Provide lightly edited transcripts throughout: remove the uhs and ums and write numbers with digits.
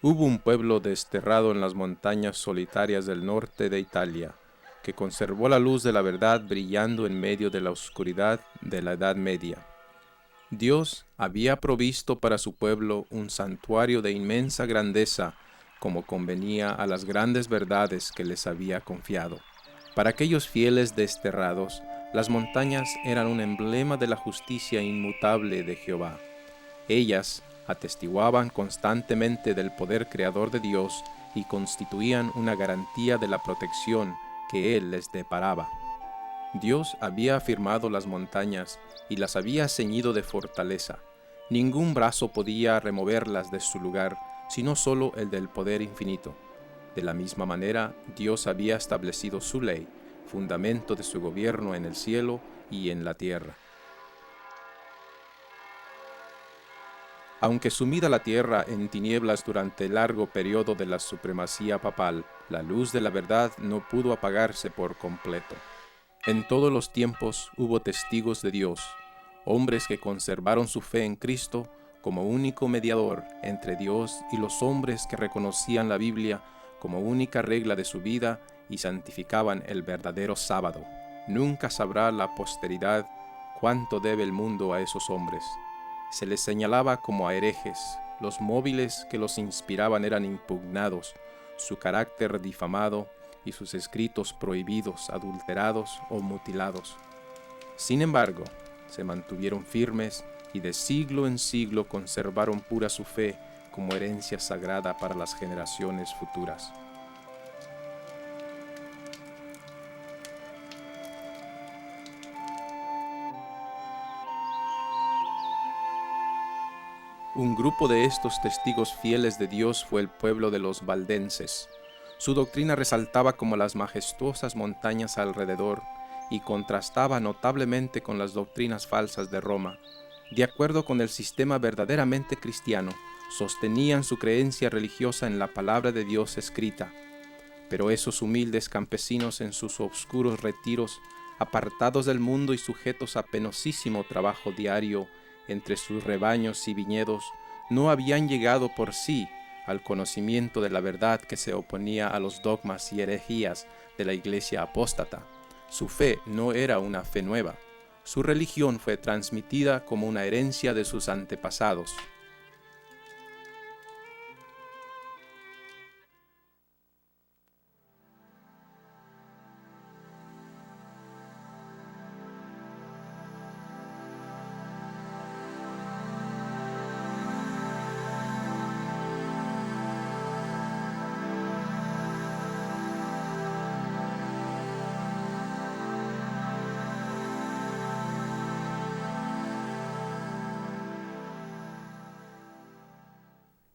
Hubo un pueblo desterrado en las montañas solitarias del norte de Italia, que conservó la luz de la verdad brillando en medio de la oscuridad de la Edad Media. Dios había provisto para su pueblo un santuario de inmensa grandeza, como convenía a las grandes verdades que les había confiado. Para aquellos fieles desterrados, las montañas eran un emblema de la justicia inmutable de Jehová. Ellas atestiguaban constantemente del poder creador de Dios y constituían una garantía de la protección que Él les deparaba. Dios había afirmado las montañas y las había ceñido de fortaleza. Ningún brazo podía removerlas de su lugar, sino solo el del poder infinito. De la misma manera, Dios había establecido su ley, fundamento de su gobierno en el cielo y en la tierra. Aunque sumida la tierra en tinieblas durante el largo periodo de la supremacía papal, la luz de la verdad no pudo apagarse por completo. En todos los tiempos hubo testigos de Dios, hombres que conservaron su fe en Cristo como único mediador entre Dios y los hombres que reconocían la Biblia como única regla de su vida y santificaban el verdadero sábado. Nunca sabrá la posteridad cuánto debe el mundo a esos hombres. Se les señalaba como a herejes, los móviles que los inspiraban eran impugnados, su carácter difamado y sus escritos prohibidos, adulterados o mutilados. Sin embargo, se mantuvieron firmes y de siglo en siglo conservaron pura su fe como herencia sagrada para las generaciones futuras. Un grupo de estos testigos fieles de Dios fue el pueblo de los valdenses. Su doctrina resaltaba como las majestuosas montañas alrededor y contrastaba notablemente con las doctrinas falsas de Roma. De acuerdo con el sistema verdaderamente cristiano, sostenían su creencia religiosa en la palabra de Dios escrita. Pero esos humildes campesinos en sus oscuros retiros, apartados del mundo y sujetos a penosísimo trabajo diario entre sus rebaños y viñedos, no habían llegado por sí al conocimiento de la verdad que se oponía a los dogmas y herejías de la iglesia apóstata. Su fe no era una fe nueva. Su religión fue transmitida como una herencia de sus antepasados.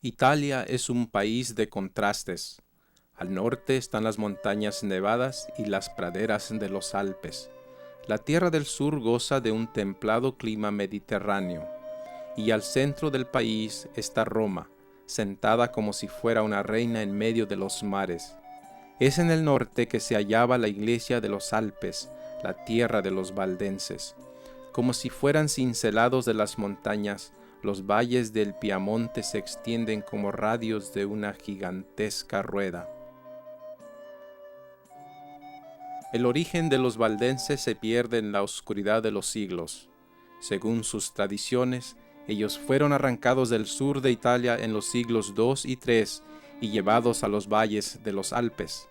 Italia es un país de contrastes. Al norte están las montañas nevadas y las praderas de los Alpes. La tierra del sur goza de un templado clima mediterráneo. Y al centro del país está Roma, sentada como si fuera una reina en medio de los mares. Es en el norte que se hallaba la iglesia de los Alpes, la tierra de los valdenses. Como si fueran cincelados de las montañas, los valles del Piamonte se extienden como radios de una gigantesca rueda. El origen de los valdenses se pierde en la oscuridad de los siglos. Según sus tradiciones, ellos fueron arrancados del sur de Italia en los siglos II y III y llevados a los valles de los Alpes.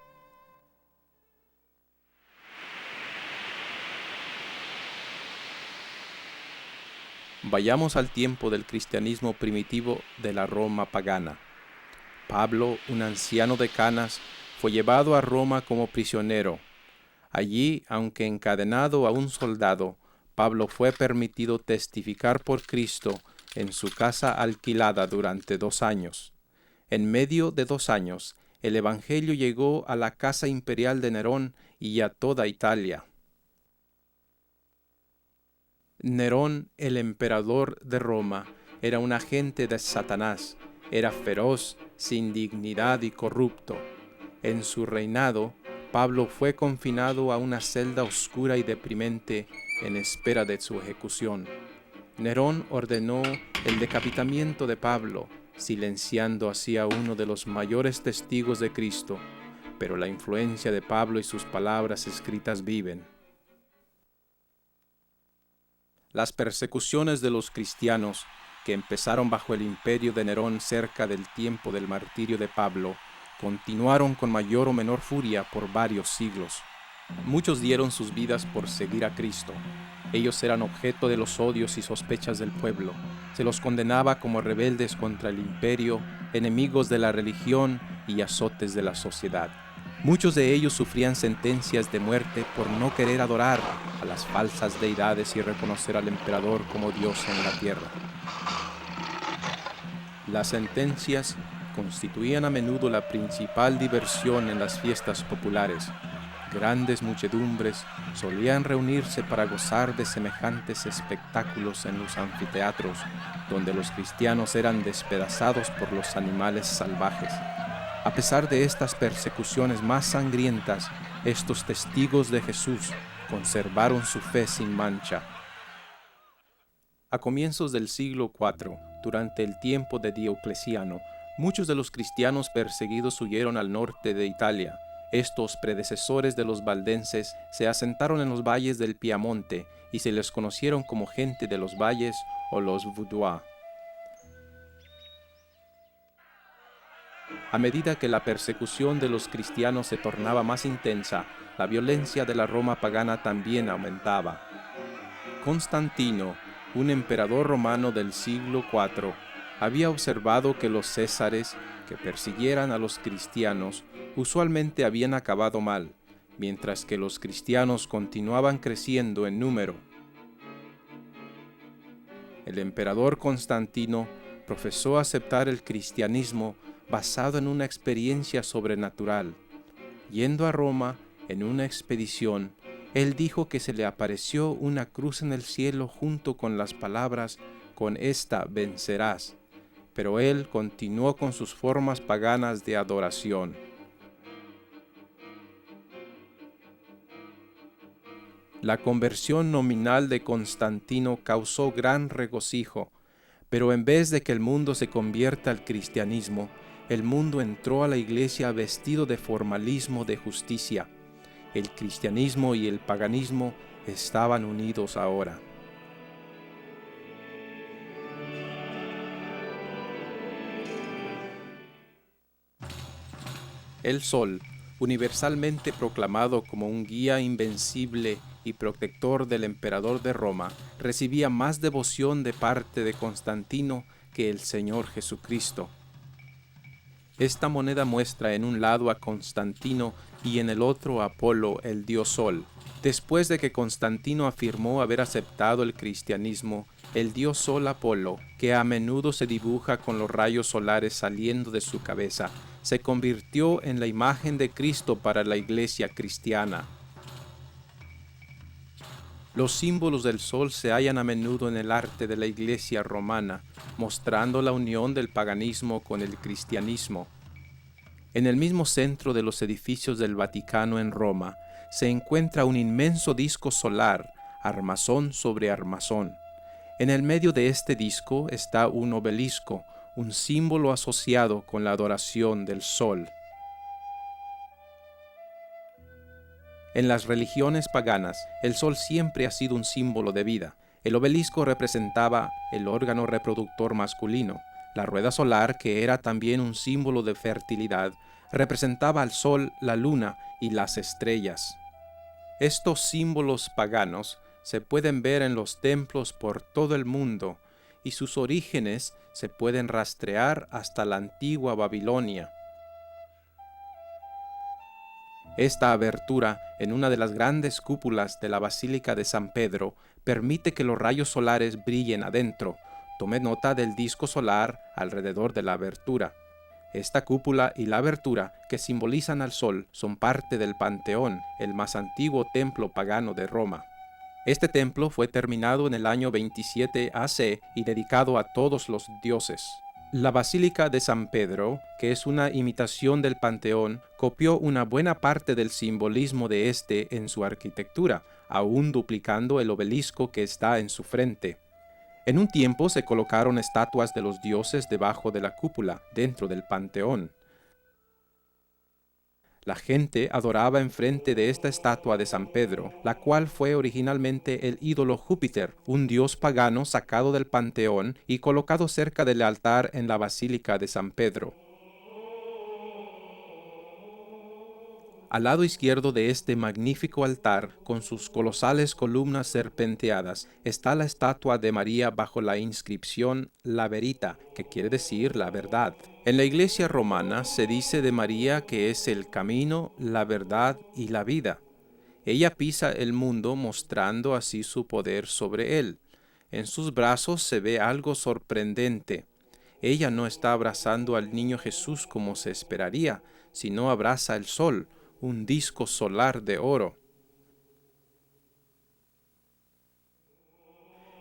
Vayamos al tiempo del cristianismo primitivo de la Roma pagana. Pablo, un anciano de canas, fue llevado a Roma como prisionero. Allí, aunque encadenado a un soldado, Pablo fue permitido testificar por Cristo en su casa alquilada durante 2 años. En medio de 2 años, el Evangelio llegó a la casa imperial de Nerón y a toda Italia. Nerón, el emperador de Roma, era un agente de Satanás, era feroz, sin dignidad y corrupto. En su reinado, Pablo fue confinado a una celda oscura y deprimente en espera de su ejecución. Nerón ordenó el decapitamiento de Pablo, silenciando así a uno de los mayores testigos de Cristo, pero la influencia de Pablo y sus palabras escritas viven. Las persecuciones de los cristianos, que empezaron bajo el imperio de Nerón cerca del tiempo del martirio de Pablo, continuaron con mayor o menor furia por varios siglos. Muchos dieron sus vidas por seguir a Cristo. Ellos eran objeto de los odios y sospechas del pueblo. Se los condenaba como rebeldes contra el imperio, enemigos de la religión y azotes de la sociedad. Muchos de ellos sufrían sentencias de muerte por no querer adorar a las falsas deidades y reconocer al emperador como Dios en la tierra. Las sentencias constituían a menudo la principal diversión en las fiestas populares. Grandes muchedumbres solían reunirse para gozar de semejantes espectáculos en los anfiteatros, donde los cristianos eran despedazados por los animales salvajes. A pesar de estas persecuciones más sangrientas, estos testigos de Jesús conservaron su fe sin mancha. A comienzos del siglo IV, durante el tiempo de Diocleciano, muchos de los cristianos perseguidos huyeron al norte de Italia. Estos predecesores de los valdenses se asentaron en los valles del Piamonte y se les conocieron como gente de los valles o los Vaudois. A medida que la persecución de los cristianos se tornaba más intensa, la violencia de la Roma pagana también aumentaba. Constantino, un emperador romano del siglo IV, había observado que los césares que persiguieran a los cristianos usualmente habían acabado mal, mientras que los cristianos continuaban creciendo en número. El emperador Constantino profesó aceptar el cristianismo basado en una experiencia sobrenatural. Yendo a Roma en una expedición, él dijo que se le apareció una cruz en el cielo junto con las palabras: «Con esta vencerás». Pero él continuó con sus formas paganas de adoración. La conversión nominal de Constantino causó gran regocijo, pero en vez de que el mundo se convierta al cristianismo, el mundo entró a la iglesia vestido de formalismo de justicia. El cristianismo y el paganismo estaban unidos ahora. El sol, universalmente proclamado como un guía invencible y protector del emperador de Roma, recibía más devoción de parte de Constantino que el Señor Jesucristo. Esta moneda muestra en un lado a Constantino y en el otro a Apolo, el dios Sol. Después de que Constantino afirmó haber aceptado el cristianismo, el dios Sol Apolo, que a menudo se dibuja con los rayos solares saliendo de su cabeza, se convirtió en la imagen de Cristo para la iglesia cristiana. Los símbolos del sol se hallan a menudo en el arte de la iglesia romana, mostrando la unión del paganismo con el cristianismo. En el mismo centro de los edificios del Vaticano en Roma, se encuentra un inmenso disco solar, armazón sobre armazón. En el medio de este disco está un obelisco, un símbolo asociado con la adoración del sol. En las religiones paganas, el sol siempre ha sido un símbolo de vida. El obelisco representaba el órgano reproductor masculino. La rueda solar, que era también un símbolo de fertilidad, representaba al sol, la luna y las estrellas. Estos símbolos paganos se pueden ver en los templos por todo el mundo, y sus orígenes se pueden rastrear hasta la antigua Babilonia. Esta abertura en una de las grandes cúpulas de la Basílica de San Pedro permite que los rayos solares brillen adentro. Tome nota del disco solar alrededor de la abertura. Esta cúpula y la abertura, que simbolizan al sol, son parte del Panteón, el más antiguo templo pagano de Roma. Este templo fue terminado en el año 27 AC y dedicado a todos los dioses. La Basílica de San Pedro, que es una imitación del Panteón, copió una buena parte del simbolismo de este en su arquitectura, aún duplicando el obelisco que está en su frente. En un tiempo se colocaron estatuas de los dioses debajo de la cúpula, dentro del panteón. La gente adoraba enfrente de esta estatua de San Pedro, la cual fue originalmente el ídolo Júpiter, un dios pagano sacado del panteón y colocado cerca del altar en la Basílica de San Pedro. Al lado izquierdo de este magnífico altar, con sus colosales columnas serpenteadas, está la estatua de María bajo la inscripción La Verita, que quiere decir la verdad. En la Iglesia romana se dice de María que es el camino, la verdad y la vida. Ella pisa el mundo mostrando así su poder sobre él. En sus brazos se ve algo sorprendente. Ella no está abrazando al niño Jesús como se esperaría, sino abraza el sol, un disco solar de oro.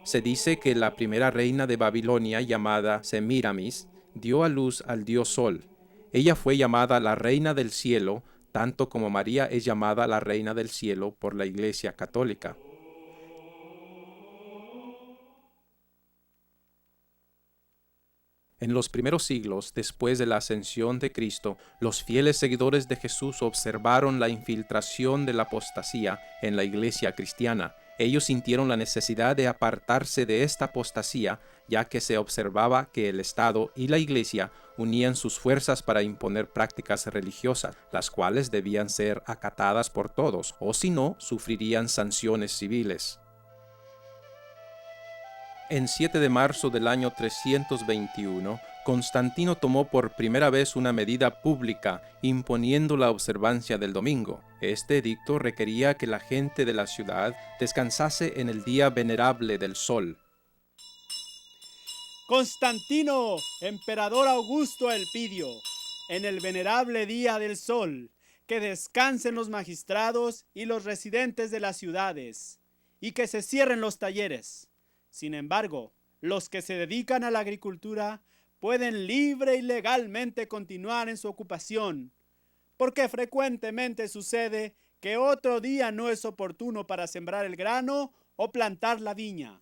Se dice que la primera reina de Babilonia, llamada Semíramis, dio a luz al dios Sol. Ella fue llamada la Reina del Cielo, tanto como María es llamada la Reina del Cielo por la Iglesia Católica. En los primeros siglos, después de la ascensión de Cristo, los fieles seguidores de Jesús observaron la infiltración de la apostasía en la iglesia cristiana. Ellos sintieron la necesidad de apartarse de esta apostasía, ya que se observaba que el Estado y la iglesia unían sus fuerzas para imponer prácticas religiosas, las cuales debían ser acatadas por todos, o si no, sufrirían sanciones civiles. En 7 de marzo del año 321, Constantino tomó por primera vez una medida pública imponiendo la observancia del domingo. Este edicto requería que la gente de la ciudad descansase en el día venerable del sol. Constantino, emperador Augusto Elpidio, en el venerable día del sol, que descansen los magistrados y los residentes de las ciudades, y que se cierren los talleres. Sin embargo, los que se dedican a la agricultura pueden libre y legalmente continuar en su ocupación, porque frecuentemente sucede que otro día no es oportuno para sembrar el grano o plantar la viña.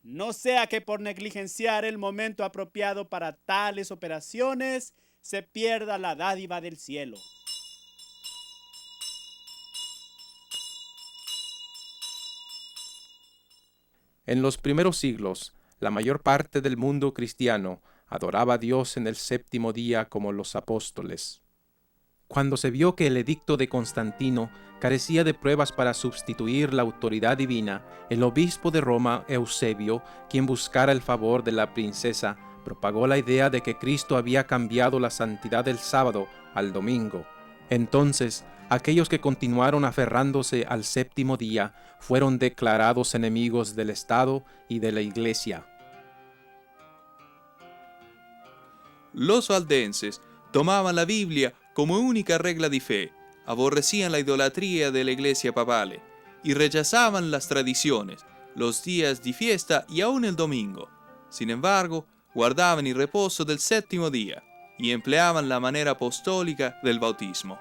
No sea que por negligenciar el momento apropiado para tales operaciones se pierda la dádiva del cielo. En los primeros siglos, la mayor parte del mundo cristiano adoraba a Dios en el séptimo día como los apóstoles. Cuando se vio que el edicto de Constantino carecía de pruebas para sustituir la autoridad divina, el obispo de Roma, Eusebio, quien buscara el favor de la princesa, propagó la idea de que Cristo había cambiado la santidad del sábado al domingo. Entonces, aquellos que continuaron aferrándose al séptimo día fueron declarados enemigos del Estado y de la Iglesia. Los valdenses tomaban la Biblia como única regla de fe, aborrecían la idolatría de la Iglesia papale y rechazaban las tradiciones, los días de fiesta y aún el domingo. Sin embargo, guardaban el reposo del séptimo día y empleaban la manera apostólica del bautismo.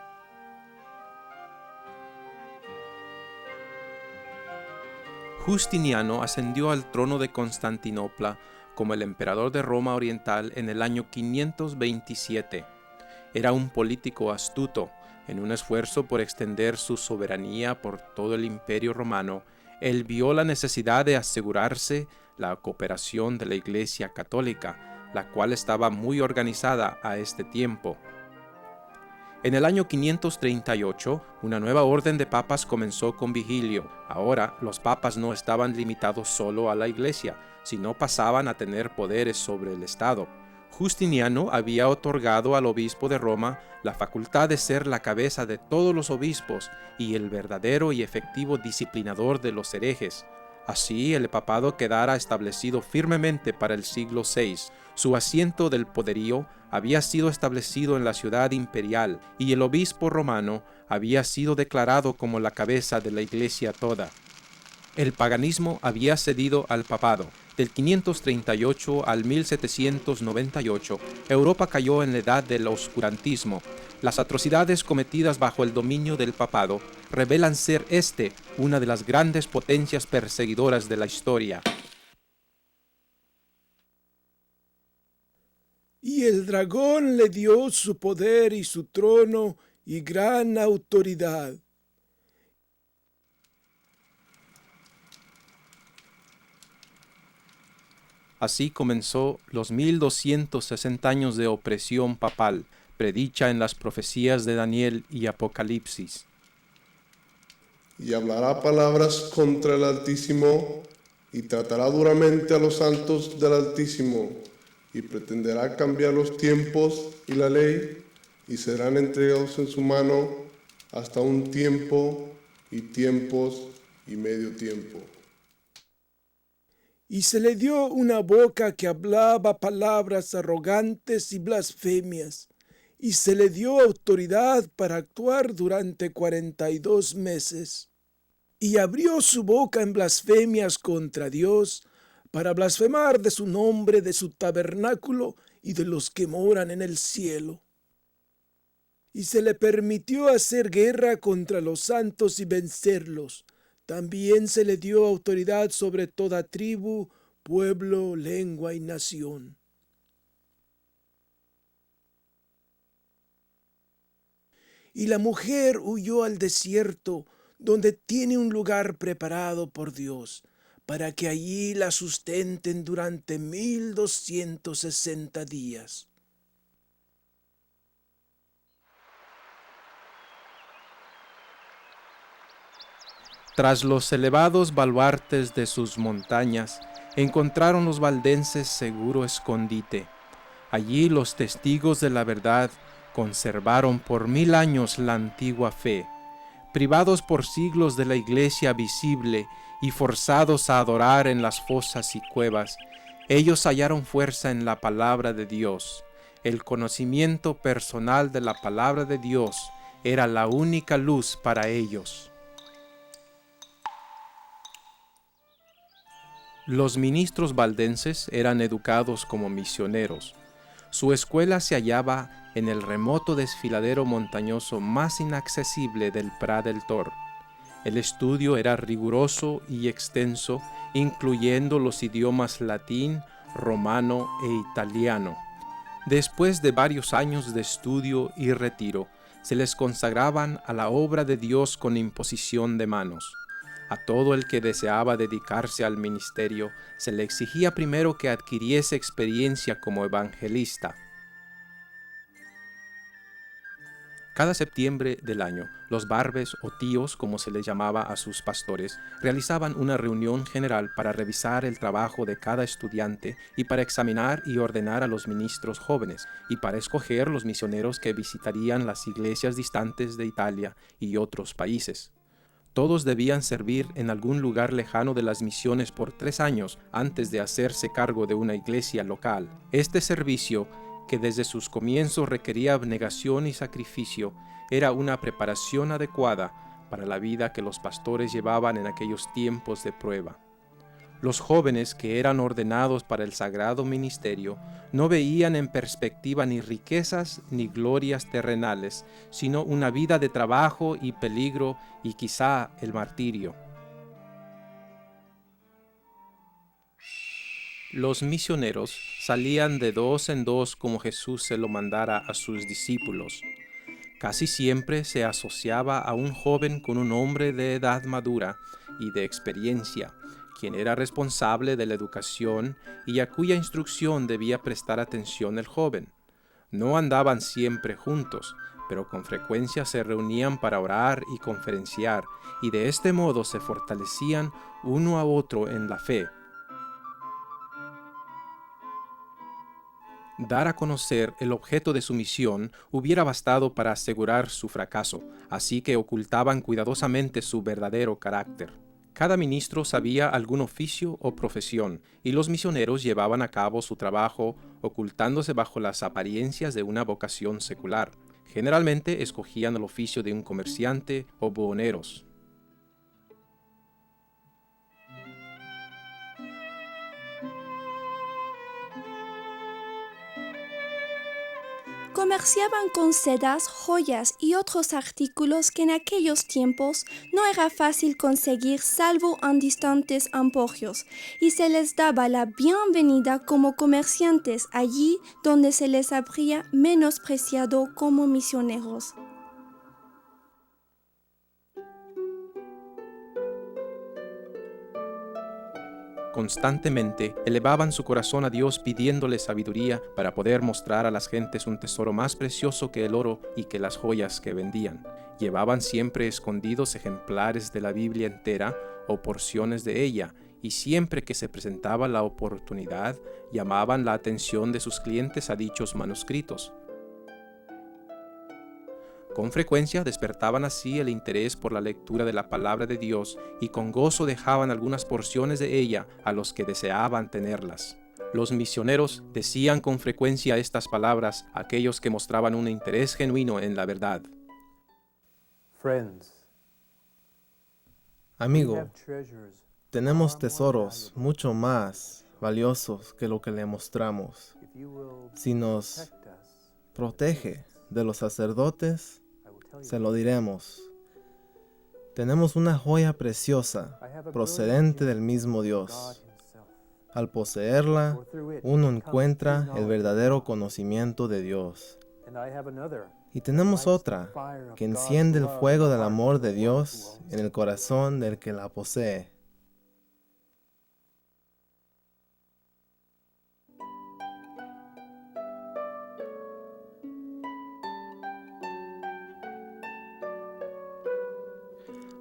Justiniano ascendió al trono de Constantinopla como el emperador de Roma Oriental en el año 527. Era un político astuto. En un esfuerzo por extender su soberanía por todo el imperio romano, él vio la necesidad de asegurarse la cooperación de la Iglesia Católica, la cual estaba muy organizada a este tiempo. En el año 538, una nueva orden de papas comenzó con Vigilio. Ahora, los papas no estaban limitados solo a la Iglesia, sino pasaban a tener poderes sobre el Estado. Justiniano había otorgado al obispo de Roma la facultad de ser la cabeza de todos los obispos y el verdadero y efectivo disciplinador de los herejes. Así, el papado quedara establecido firmemente para el siglo VI. Su asiento del poderío había sido establecido en la ciudad imperial y el obispo romano había sido declarado como la cabeza de la Iglesia toda. El paganismo había cedido al papado. Del 538 al 1798, Europa cayó en la edad del oscurantismo. Las atrocidades cometidas bajo el dominio del papado revelan ser una de las grandes potencias perseguidoras de la historia. Y el dragón le dio su poder y su trono y gran autoridad. Así comenzó los 1260 años de opresión papal, predicha en las profecías de Daniel y Apocalipsis. Y hablará palabras contra el Altísimo, y tratará duramente a los santos del Altísimo, y pretenderá cambiar los tiempos y la ley, y serán entregados en su mano hasta un tiempo, y tiempos, y medio tiempo. Y se le dio una boca que hablaba palabras arrogantes y blasfemias, y se le dio autoridad para actuar durante 42 meses. Y abrió su boca en blasfemias contra Dios, para blasfemar de su nombre, de su tabernáculo y de los que moran en el cielo. Y se le permitió hacer guerra contra los santos y vencerlos. También se le dio autoridad sobre toda tribu, pueblo, lengua y nación. Y la mujer huyó al desierto, donde tiene un lugar preparado por Dios, para que allí la sustenten durante 1260 días. Tras los elevados baluartes de sus montañas, encontraron los valdenses seguro escondite. Allí los testigos de la verdad conservaron por 1000 años la antigua fe. Privados por siglos de la iglesia visible y forzados a adorar en las fosas y cuevas, ellos hallaron fuerza en la palabra de Dios. El conocimiento personal de la palabra de Dios era la única luz para ellos. Los ministros valdenses eran educados como misioneros. Su escuela se hallaba en el remoto desfiladero montañoso más inaccesible del Prat del Tor. El estudio era riguroso y extenso, incluyendo los idiomas latín, romano e italiano. Después de varios años de estudio y retiro, se les consagraban a la obra de Dios con imposición de manos. A todo el que deseaba dedicarse al ministerio se le exigía primero que adquiriese experiencia como evangelista. Cada septiembre del año, los barbes o tíos, como se les llamaba a sus pastores, realizaban una reunión general para revisar el trabajo de cada estudiante y para examinar y ordenar a los ministros jóvenes y para escoger los misioneros que visitarían las iglesias distantes de Italia y otros países. Todos debían servir en algún lugar lejano de las misiones por 3 años antes de hacerse cargo de una iglesia local. Este servicio, que desde sus comienzos requería abnegación y sacrificio, era una preparación adecuada para la vida que los pastores llevaban en aquellos tiempos de prueba. Los jóvenes que eran ordenados para el sagrado ministerio no veían en perspectiva ni riquezas ni glorias terrenales, sino una vida de trabajo y peligro y quizá el martirio. Los misioneros salían de 2 en 2 como Jesús se lo mandara a sus discípulos. Casi siempre se asociaba a un joven con un hombre de edad madura y de experiencia, quien era responsable de la educación y a cuya instrucción debía prestar atención el joven. No andaban siempre juntos, pero con frecuencia se reunían para orar y conferenciar, y de este modo se fortalecían uno a otro en la fe. Dar a conocer el objeto de su misión hubiera bastado para asegurar su fracaso, así que ocultaban cuidadosamente su verdadero carácter. Cada ministro sabía algún oficio o profesión, y los misioneros llevaban a cabo su trabajo ocultándose bajo las apariencias de una vocación secular. Generalmente escogían el oficio de un comerciante o buhoneros. Comerciaban con sedas, joyas y otros artículos que en aquellos tiempos no era fácil conseguir salvo en distantes emporios, y se les daba la bienvenida como comerciantes allí donde se les habría menospreciado como misioneros. Constantemente elevaban su corazón a Dios pidiéndole sabiduría para poder mostrar a las gentes un tesoro más precioso que el oro y que las joyas que vendían. Llevaban siempre escondidos ejemplares de la Biblia entera o porciones de ella, y siempre que se presentaba la oportunidad, llamaban la atención de sus clientes a dichos manuscritos. Con frecuencia despertaban así el interés por la lectura de la palabra de Dios y con gozo dejaban algunas porciones de ella a los que deseaban tenerlas. Los misioneros decían con frecuencia estas palabras a aquellos que mostraban un interés genuino en la verdad. Amigo, tenemos tesoros mucho más valiosos que lo que le mostramos. Si nos protege de los sacerdotes, se lo diremos. Tenemos una joya preciosa, procedente del mismo Dios. Al poseerla, uno encuentra el verdadero conocimiento de Dios. Y tenemos otra, que enciende el fuego del amor de Dios en el corazón del que la posee.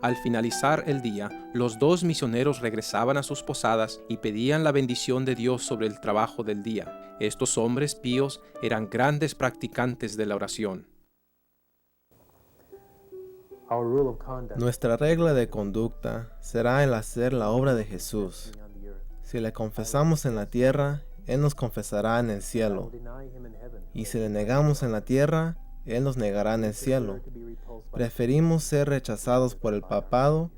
Al finalizar el día, los dos misioneros regresaban a sus posadas y pedían la bendición de Dios sobre el trabajo del día. Estos hombres píos eran grandes practicantes de la oración. Nuestra regla de conducta será el hacer la obra de Jesús. Si le confesamos en la tierra, Él nos confesará en el cielo. Y si le negamos en la tierra, Él nos negará en el cielo. Preferimos ser rechazados por el papado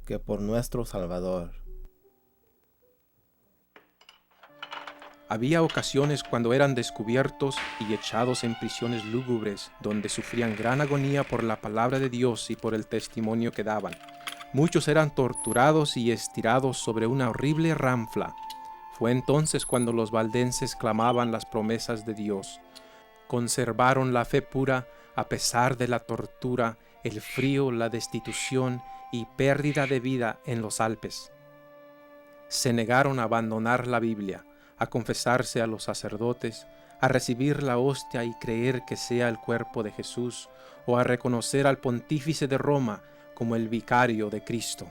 que por nuestro Salvador. Había ocasiones cuando eran descubiertos y echados en prisiones lúgubres, donde sufrían gran agonía por la palabra de Dios y por el testimonio que daban. Muchos eran torturados y estirados sobre una horrible ranfla. Fue entonces cuando los valdenses clamaban las promesas de Dios. Conservaron la fe pura a pesar de la tortura, el frío, la destitución y pérdida de vida en los Alpes. Se negaron a abandonar la Biblia, a confesarse a los sacerdotes, a recibir la hostia y creer que sea el cuerpo de Jesús, o a reconocer al pontífice de Roma como el vicario de Cristo.